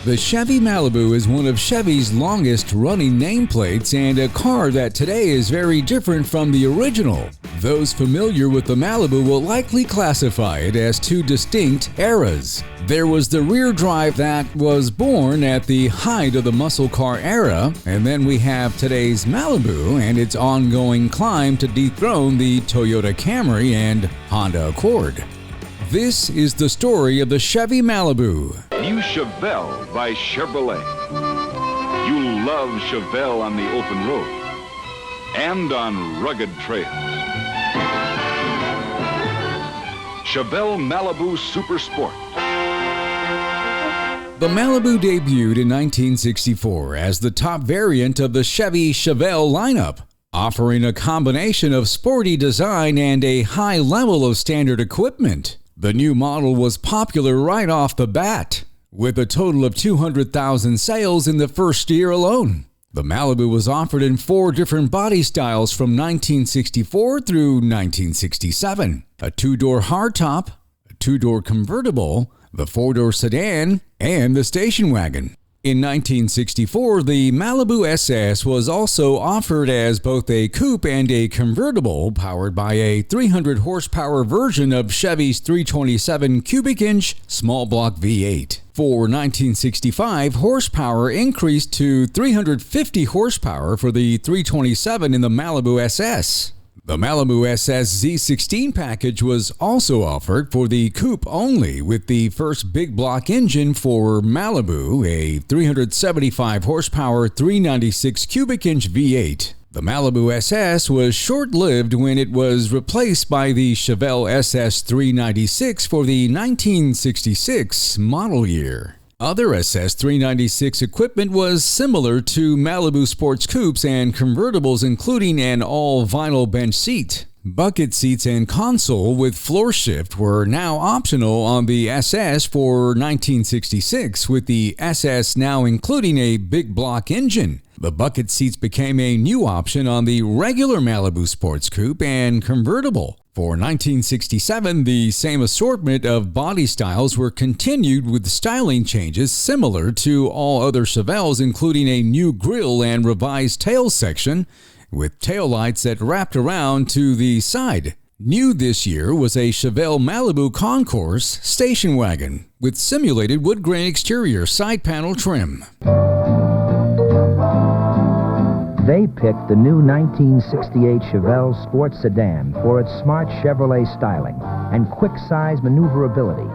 The Chevy Malibu is one of Chevy's longest running nameplates and a car that today is very different from the original. Those familiar with the Malibu will likely classify it as two distinct eras. There was the rear drive that was born at the height of the muscle car era, and then we have today's Malibu and its ongoing climb to dethrone the Toyota Camry and Honda Accord. This is the story of the Chevy Malibu. New Chevelle by Chevrolet. You love Chevelle on the open road and on rugged trails. Chevelle Malibu Super Sport. The Malibu debuted in 1964 as the top variant of the Chevy Chevelle lineup, offering a combination of sporty design and a high level of standard equipment. The new model was popular right off the bat, with a total of 200,000 sales in the first year alone. The Malibu was offered in 4 different body styles from 1964 through 1967: a 2-door hardtop, a 2-door convertible, the 4-door sedan, and the station wagon. In 1964, the Malibu SS was also offered as both a coupe and a convertible, powered by a 300 horsepower version of Chevy's 327 cubic inch small block V8. For 1965, horsepower increased to 350 horsepower for the 327 in the Malibu SS. The Malibu SS Z16 package was also offered for the coupe only, with the first big block engine for Malibu, a 375 horsepower 396 cubic inch V8. The Malibu SS was short-lived when it was replaced by the Chevelle SS 396 for the 1966 model year. Other SS 396 equipment was similar to Malibu sports coupes and convertibles, including an all-vinyl bench seat. Bucket seats and console with floor shift were now optional on the SS for 1966, with the SS now including a big block engine. The bucket seats became a new option on the regular Malibu sports coupe and convertible. For 1967, the same assortment of body styles were continued with styling changes similar to all other Chevelles, including a new grille and revised tail section with taillights that wrapped around to the side. New this year was a Chevelle Malibu Concourse station wagon with simulated wood grain exterior side panel trim. They picked the new 1968 Chevelle Sport Sedan for its smart Chevrolet styling and quick size maneuverability.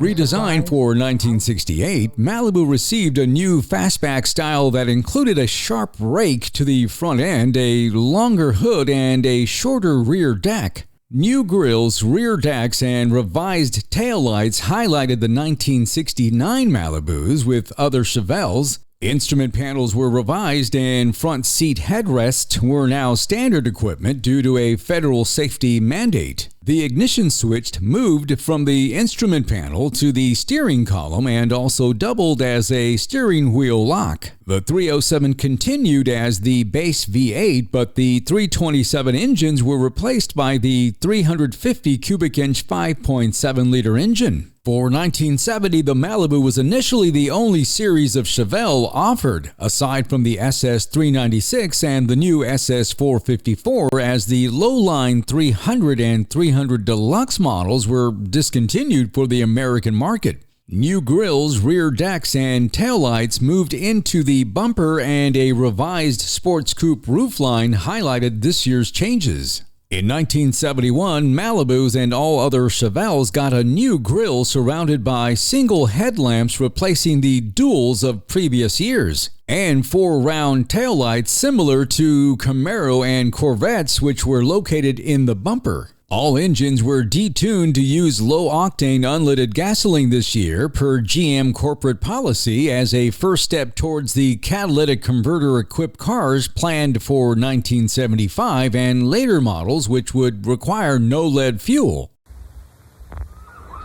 Redesigned for 1968, Malibu received a new fastback style that included a sharp rake to the front end, a longer hood, and a shorter rear deck. New grills, rear decks, and revised taillights highlighted the 1969 Malibus with other Chevelles. Instrument panels were revised and front seat headrests were now standard equipment due to a federal safety mandate. The ignition switch moved from the instrument panel to the steering column and also doubled as a steering wheel lock. The 307 continued as the base V8, but the 327 engines were replaced by the 350 cubic inch 5.7-liter engine. For 1970, the Malibu was initially the only series of Chevelle offered, aside from the SS 396 and the new SS 454, as the low-line 300 and 300 Deluxe models were discontinued for the American market. New grills, rear decks, and taillights moved into the bumper, and a revised sports coupe roofline highlighted this year's changes. In 1971, Malibus and all other Chevelles got a new grille surrounded by single headlamps replacing the duals of previous years, and 4 round taillights similar to Camaro and Corvettes, which were located in the bumper. All engines were detuned to use low-octane unleaded gasoline this year per GM corporate policy as a first step towards the catalytic converter-equipped cars planned for 1975 and later models, which would require no lead fuel.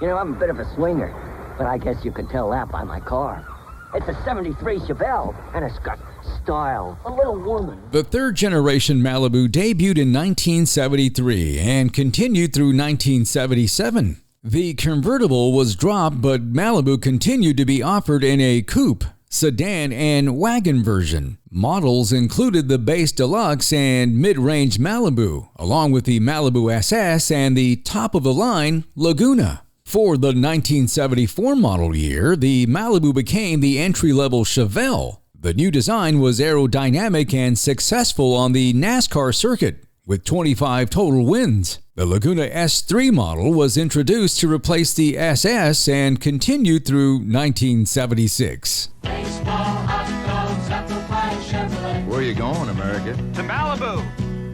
You know, I'm a bit of a swinger, but I guess you could tell that by my car. It's a 73 Chevelle, and it's got style. A little woman. The third-generation Malibu debuted in 1973 and continued through 1977. The convertible was dropped, but Malibu continued to be offered in a coupe, sedan, and wagon version. Models included the base deluxe and mid-range Malibu, along with the Malibu SS and the top-of-the-line Laguna. For the 1974 model year, the Malibu became the entry-level Chevelle. The new design was aerodynamic and successful on the NASCAR circuit, with 25 total wins. The Laguna S3 model was introduced to replace the SS and continued through 1976. Where are you going, America? To Malibu.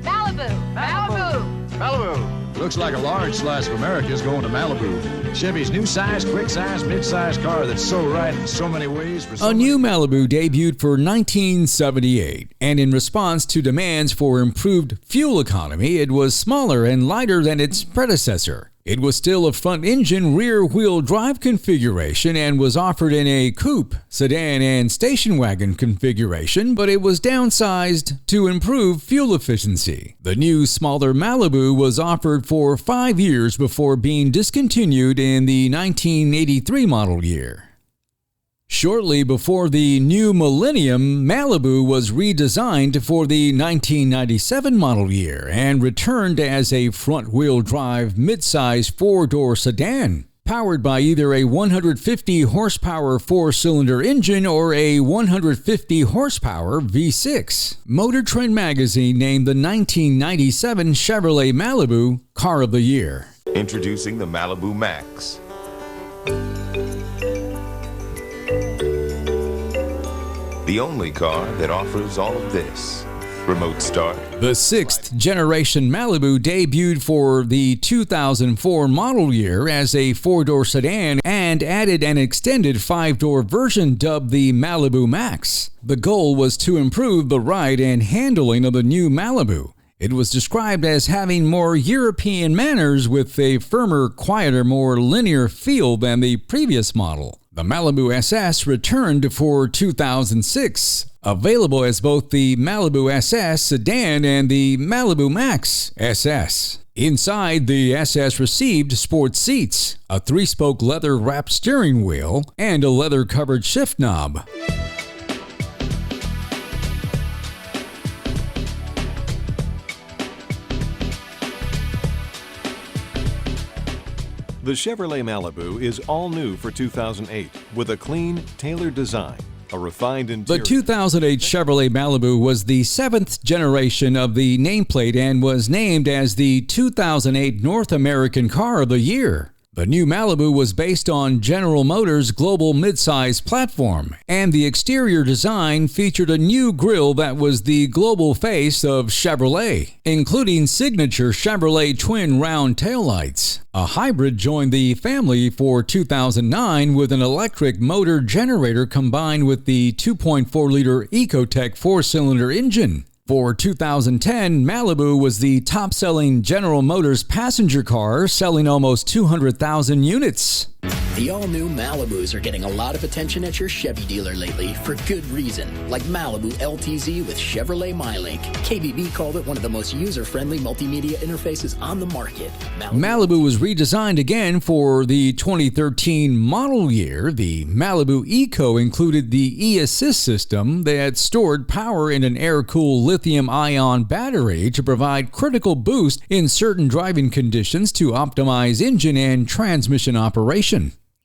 Malibu! Malibu! Malibu. Looks like a large slice of America is going to Malibu. Chevy's new size, quick size, mid-size car that's so right in so many ways. A new Malibu debuted for 1978, and in response to demands for improved fuel economy, it was smaller and lighter than its predecessor. It was still a front-engine, rear-wheel drive configuration and was offered in a coupe, sedan, and station wagon configuration, but it was downsized to improve fuel efficiency. The new, smaller Malibu was offered for 5 years before being discontinued in the 1983 model year. Shortly before the new millennium, Malibu was redesigned for the 1997 model year and returned as a front-wheel drive mid-size four-door sedan, powered by either a 150 horsepower four-cylinder engine or a 150 horsepower V6. Motor Trend magazine named the 1997 Chevrolet Malibu Car of the Year. Introducing the Malibu Max. The only car that offers all of this. Remote start. The 6th generation Malibu debuted for the 2004 model year as a four-door sedan and added an extended 5-door version dubbed the Malibu Max. The goal was to improve the ride and handling of the new Malibu. It was described as having more European manners with a firmer, quieter, more linear feel than the previous model. The Malibu SS returned for 2006, available as both the Malibu SS sedan and the Malibu Max SS. Inside, the SS received sports seats, a 3-spoke leather-wrapped steering wheel, and a leather-covered shift knob. The Chevrolet Malibu is all new for 2008 with a clean, tailored design, a refined interior. The 2008 Chevrolet Malibu was the 7th generation of the nameplate and was named as the 2008 North American Car of the Year. The new Malibu was based on General Motors' global midsize platform, and the exterior design featured a new grille that was the global face of Chevrolet, including signature Chevrolet twin round taillights. A hybrid joined the family for 2009 with an electric motor generator combined with the 2.4-liter Ecotec 4-cylinder engine. For 2010, Malibu was the top-selling General Motors passenger car, selling almost 200,000 units. The all-new Malibus are getting a lot of attention at your Chevy dealer lately for good reason, like Malibu LTZ with Chevrolet MyLink. KBB called it one of the most user-friendly multimedia interfaces on the market. Malibu was redesigned again for the 2013 model year. The Malibu Eco included the e-assist system that stored power in an air-cooled lithium-ion battery to provide critical boost in certain driving conditions to optimize engine and transmission operation.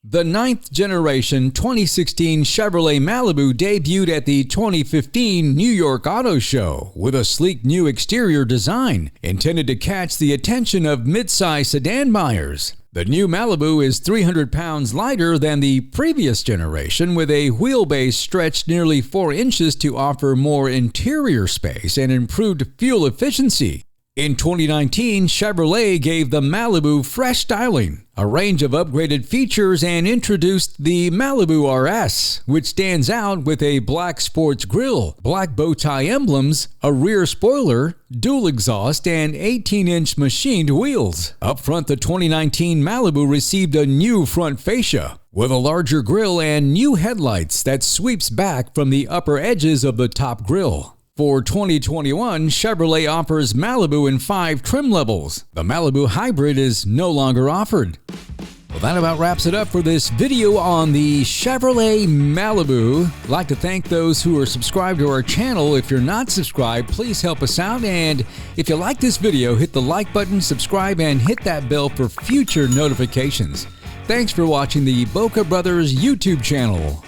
The 9th generation 2016 Chevrolet Malibu debuted at the 2015 New York Auto Show with a sleek new exterior design intended to catch the attention of midsize sedan buyers. The new Malibu is 300 pounds lighter than the previous generation, with a wheelbase stretched nearly 4 inches to offer more interior space and improved fuel efficiency. In 2019, Chevrolet gave the Malibu fresh styling, a range of upgraded features, and introduced the Malibu RS, which stands out with a black sports grille, black bow tie emblems, a rear spoiler, dual exhaust, and 18-inch machined wheels. Up front, the 2019 Malibu received a new front fascia, with a larger grille and new headlights that sweeps back from the upper edges of the top grille. For 2021, Chevrolet offers Malibu in 5 trim levels. The Malibu Hybrid is no longer offered. Well, that about wraps it up for this video on the Chevrolet Malibu. I'd like to thank those who are subscribed to our channel. If you're not subscribed, please help us out. And if you like this video, hit the like button, subscribe, and hit that bell for future notifications. Thanks for watching the Boca Brothers YouTube channel.